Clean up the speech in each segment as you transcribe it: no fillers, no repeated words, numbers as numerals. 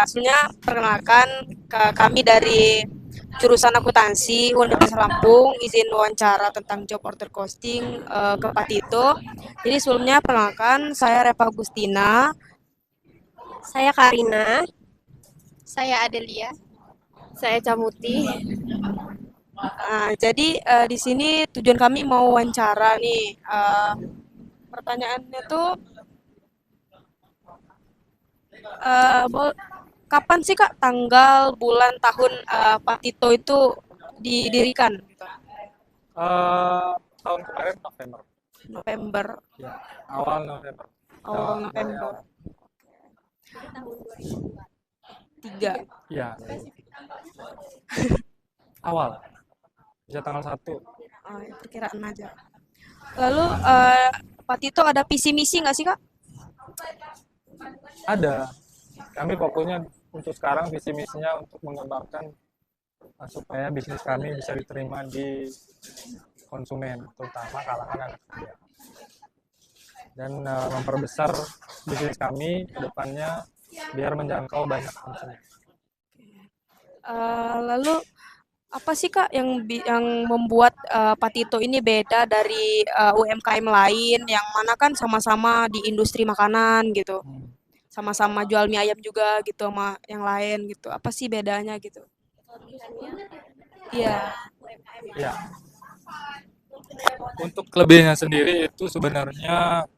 Sebelumnya perkenalkan kami dari jurusan akuntansi Universitas Lampung, izin wawancara tentang job order costing ke Pak Tito. Jadi sebelumnya perkenalkan saya Reva Agustina. Saya Karina. Saya Adelia. Saya Camuti. Jadi di sini tujuan kami mau wawancara nih. Pertanyaannya tuh kapan sih Kak tanggal, bulan, tahun Pak Tito itu didirikan? Tahun kemarin November. November, Ya, awal November. awal November. Tiga. Ya, awal. Bisa tanggal 1. Perkiraan aja. Lalu Pak Tito ada visi misi nggak sih Kak? Ada. Kami fokusnya untuk sekarang visi misinya untuk mengembangkan supaya bisnis kami bisa diterima di konsumen, terutama kalangan anak muda. Dan memperbesar bisnis kami ke depannya biar menjangkau banyak konsumen. Lalu apa sih Kak yang membuat Pak Tito ini beda dari UMKM lain yang mana kan sama-sama di industri makanan gitu, sama-sama jual mie ayam juga gitu sama yang lain gitu. Apa sih bedanya gitu? Iya. Ya, untuk kelebihannya sendiri itu sebenarnya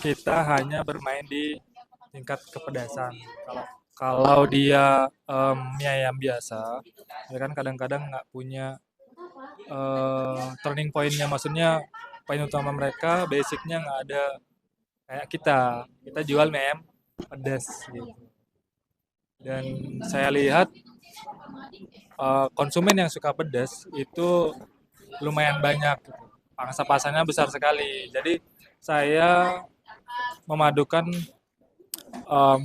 kita hanya bermain di tingkat kepedasan. Kalau dia mie ayam biasa, ya kan kadang-kadang nggak punya turning point-nya, maksudnya poin utama mereka basicnya nggak ada kayak kita. Kita jual mie ayam pedas gitu. Dan saya lihat konsumen yang suka pedas itu lumayan banyak, gitu. Pangsa pasarnya besar sekali. Jadi saya memadukan em,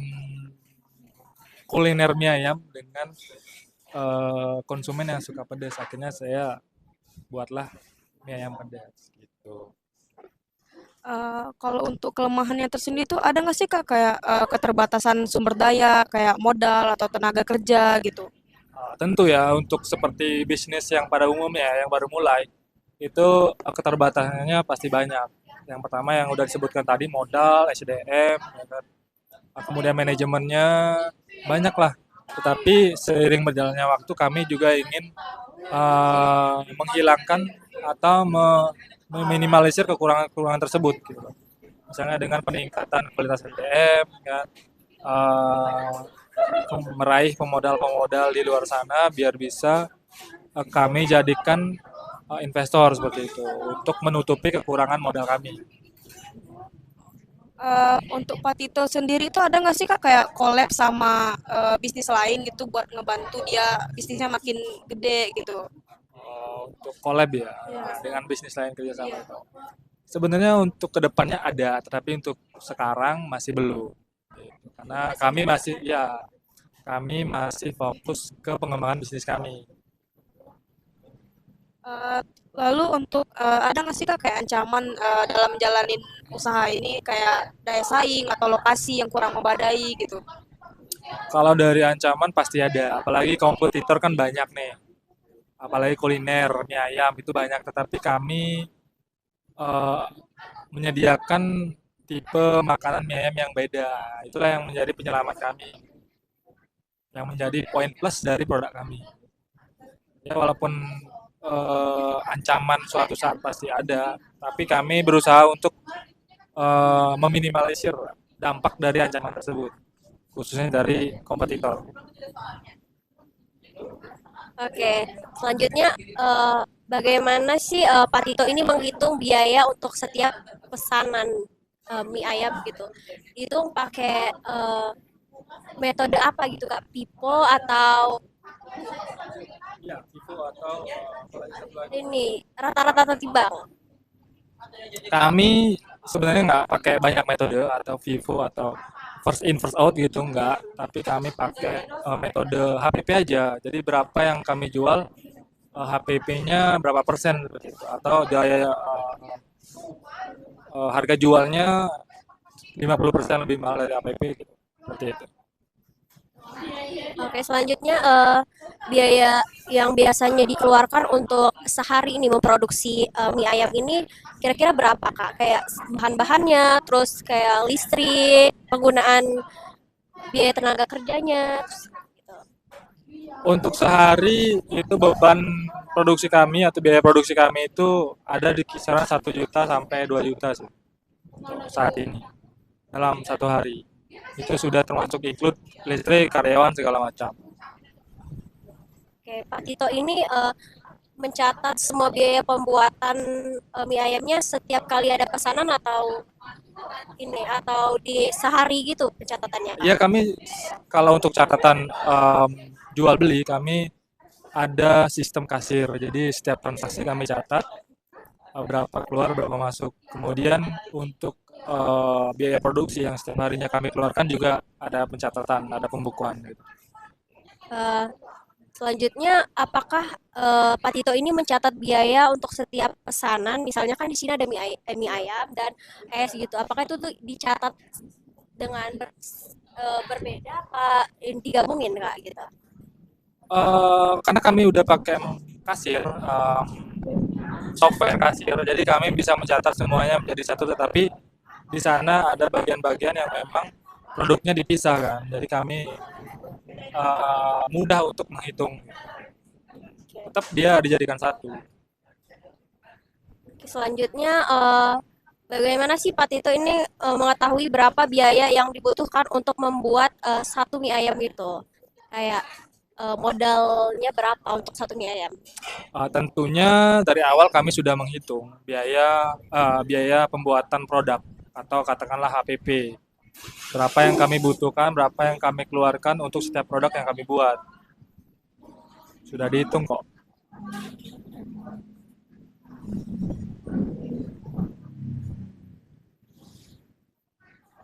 kuliner mie ayam dengan konsumen yang suka pedas. Akhirnya saya buatlah mie ayam pedas gitu. Kalau untuk kelemahannya tersendiri itu ada nggak sih Kak kayak keterbatasan sumber daya, kayak modal atau tenaga kerja gitu? Tentu ya untuk seperti bisnis yang pada umumnya yang baru mulai itu keterbatasannya pasti banyak. Yang pertama yang udah disebutkan tadi modal, SDM, ya kan. Kemudian manajemennya banyak lah. Tetapi seiring berjalannya waktu kami juga ingin menghilangkan atau meminimalisir kekurangan-kekurangan tersebut gitu. Misalnya dengan peningkatan kualitas SDM kan, meraih pemodal-pemodal di luar sana biar bisa kami jadikan investor seperti itu untuk menutupi kekurangan modal kami. Untuk Pak Tito sendiri itu ada nggak sih Kak kayak collab sama bisnis lain gitu buat ngebantu dia bisnisnya makin gede gitu? Untuk collab ya dengan bisnis lain kerjasama itu. Sebenarnya untuk kedepannya ada, tetapi untuk sekarang masih belum. Karena kami masih fokus ke pengembangan bisnis kami. Eh, Lalu untuk ada nggak sih Kak kayak ancaman dalam jalanin usaha ini kayak daya saing atau lokasi yang kurang memadai gitu? Kalau dari ancaman pasti ada, apalagi kompetitor kan banyak nih. Apalagi kuliner, mie ayam itu banyak, tetapi kami eh, menyediakan tipe makanan mie ayam yang beda. Itulah yang menjadi penyelamat kami, yang menjadi poin plus dari produk kami. Ya walaupun ancaman suatu saat pasti ada, tapi kami berusaha untuk meminimalisir dampak dari ancaman tersebut, khususnya dari kompetitor. Oke, selanjutnya bagaimana sih Pak Tito ini menghitung biaya untuk setiap pesanan mie ayam gitu? Itu pakai metode apa gitu Kak? Pipo atau Ya, itu atau ini rata-rata timbang? kami sebenarnya nggak pakai banyak metode atau Vivo atau first in first out gitu nggak, tapi kami pakai metode HPP aja. Jadi berapa yang kami jual HPP-nya berapa persen seperti itu, atau harga jualnya 50% lebih mahal dari APP gitu. Seperti itu. Oke, selanjutnya biaya yang biasanya dikeluarkan untuk sehari ini memproduksi mie ayam ini kira-kira berapa Kak? Kayak bahan-bahannya, terus kayak listrik, penggunaan biaya tenaga kerjanya, terus gitu. Untuk sehari itu beban produksi kami atau biaya produksi kami itu ada di kisaran 1 juta sampai 2 juta sih untuk saat ini dalam satu hari. Itu sudah termasuk include listrik, karyawan segala macam. Oke, Pak Tito ini mencatat semua biaya pembuatan mie ayamnya setiap kali ada pesanan atau di sehari gitu pencatatannya Kak? Iya, kami kalau untuk catatan jual beli kami ada sistem kasir. Jadi setiap transaksi kami catat berapa keluar, berapa masuk. Kemudian untuk biaya produksi yang setiap harinya kami keluarkan juga ada pencatatan, ada pembukuan gitu. Eh, Selanjutnya, apakah Pak Tito ini mencatat biaya untuk setiap pesanan? Misalnya kan di sini ada mie ayam dan es gitu. Apakah itu tuh dicatat dengan berbeda apa digabungin Kak gitu? Karena kami udah pakai kasir, software kasir, jadi kami bisa mencatat semuanya menjadi satu, tetapi di sana ada bagian-bagian yang memang produknya dipisah kan, jadi kami mudah untuk menghitung. Tetap dia dijadikan satu. Oke, selanjutnya, bagaimana sih Pak Tito ini mengetahui berapa biaya yang dibutuhkan untuk membuat satu mie ayam itu? Kayak modalnya berapa untuk satu mie ayam? Tentunya dari awal kami sudah menghitung biaya pembuatan produk atau katakanlah HPP. Berapa yang kami butuhkan, berapa yang kami keluarkan untuk setiap produk yang kami buat. Sudah dihitung kok.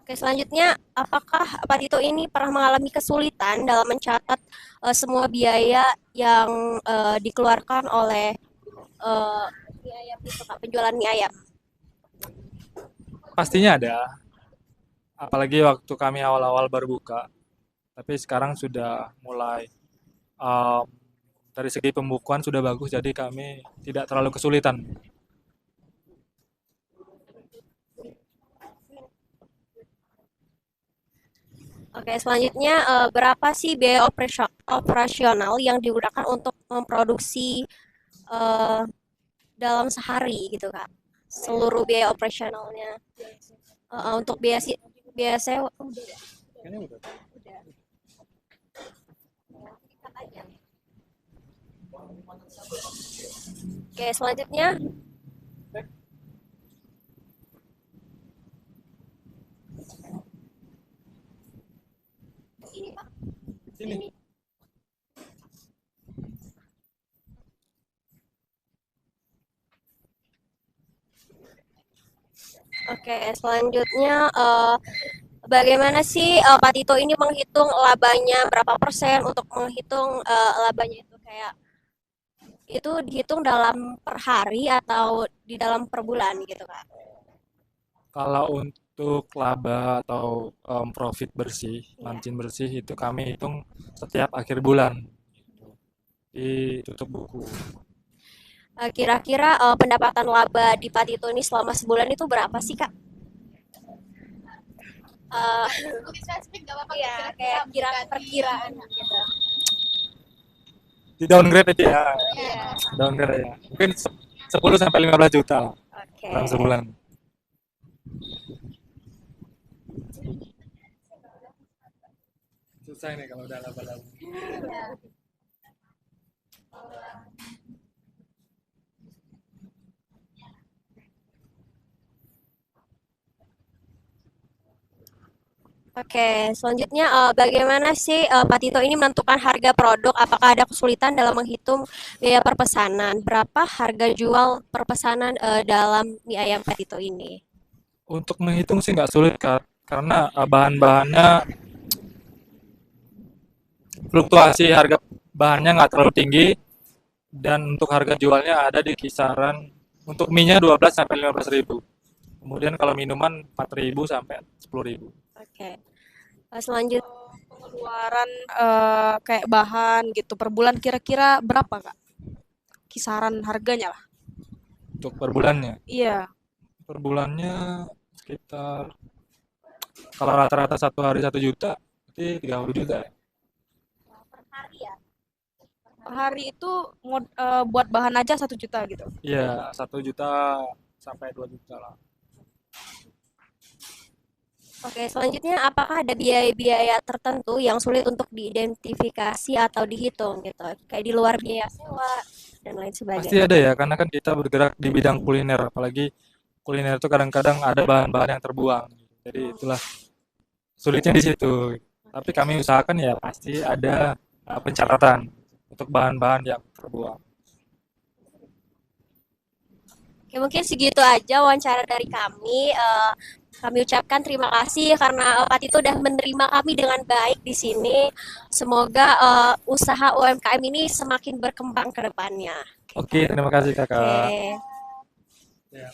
Oke, selanjutnya, apakah Pak Tito ini pernah mengalami kesulitan dalam mencatat semua biaya yang dikeluarkan oleh mie ayam itu, Kak, penjualan mie ayam? Pastinya ada, apalagi waktu kami awal-awal baru buka. Tapi sekarang sudah mulai dari segi pembukuan sudah bagus, jadi kami tidak terlalu kesulitan. Oke, selanjutnya berapa sih biaya operasional yang digunakan untuk memproduksi eh, dalam sehari gitu Kak? Seluruh biaya operasionalnya. Untuk biaya sewa. Oke, selanjutnya ini Pak. Sini. Oke, selanjutnya bagaimana sih Pak Tito ini menghitung labanya berapa persen untuk menghitung labanya itu kayak itu dihitung dalam per hari atau di dalam per bulan gitu Kak? Kalau untuk laba atau profit bersih, Iya. margin bersih itu kami hitung setiap akhir bulan di tutup buku. Kira-kira pendapatan laba di Pak Tito ini selama sebulan itu berapa sih Kak? Lebih spesifik gak apa-apa. Iya, kayak perkiraan gitu. Di downgrade aja ya, Iya. downgrade ya. Mungkin 10 sampai 15 juta lah Oke. dalam sebulan. Susah nih kalau udah laba-laba. Oke, selanjutnya bagaimana sih Pak Tito ini menentukan harga produk? Apakah ada kesulitan dalam menghitung biaya per pesanan? Berapa harga jual per pesanan dalam mie ayam Pak Tito ini? Untuk menghitung sih nggak sulit Kak, karena bahan-bahannya fluktuasi harga bahannya nggak terlalu tinggi dan untuk harga jualnya ada di kisaran untuk mie-nya 12 sampai 15 ribu Kemudian kalau minuman 4.000 sampai 10.000. Oke. Selanjutnya Pengeluaran kayak bahan gitu per bulan kira-kira berapa, Kak? Kisaran harganya lah. Untuk per bulannya. Iya. Per bulannya sekitar, kalau rata-rata satu hari 1 juta, berarti 30 juta ya. Per hari itu buat bahan aja 1 juta gitu. Iya, 1 juta sampai 2 juta lah. Oke, selanjutnya apakah ada biaya-biaya tertentu yang sulit untuk diidentifikasi atau dihitung gitu? Kayak di luar biaya sewa dan lain Pasti sebagainya. ada ya, karena kan kita bergerak di bidang kuliner, apalagi kuliner itu kadang-kadang ada bahan-bahan yang terbuang. Jadi itulah sulitnya di situ. Tapi kami usahakan ya pasti ada pencatatan untuk bahan-bahan yang terbuang. Oke, mungkin segitu aja wawancara dari kami. Kami ucapkan terima kasih karena Pak Tito udah menerima kami dengan baik di sini. Semoga usaha UMKM ini semakin berkembang ke depannya. Oke, terima kasih kakak. Oke. Ya.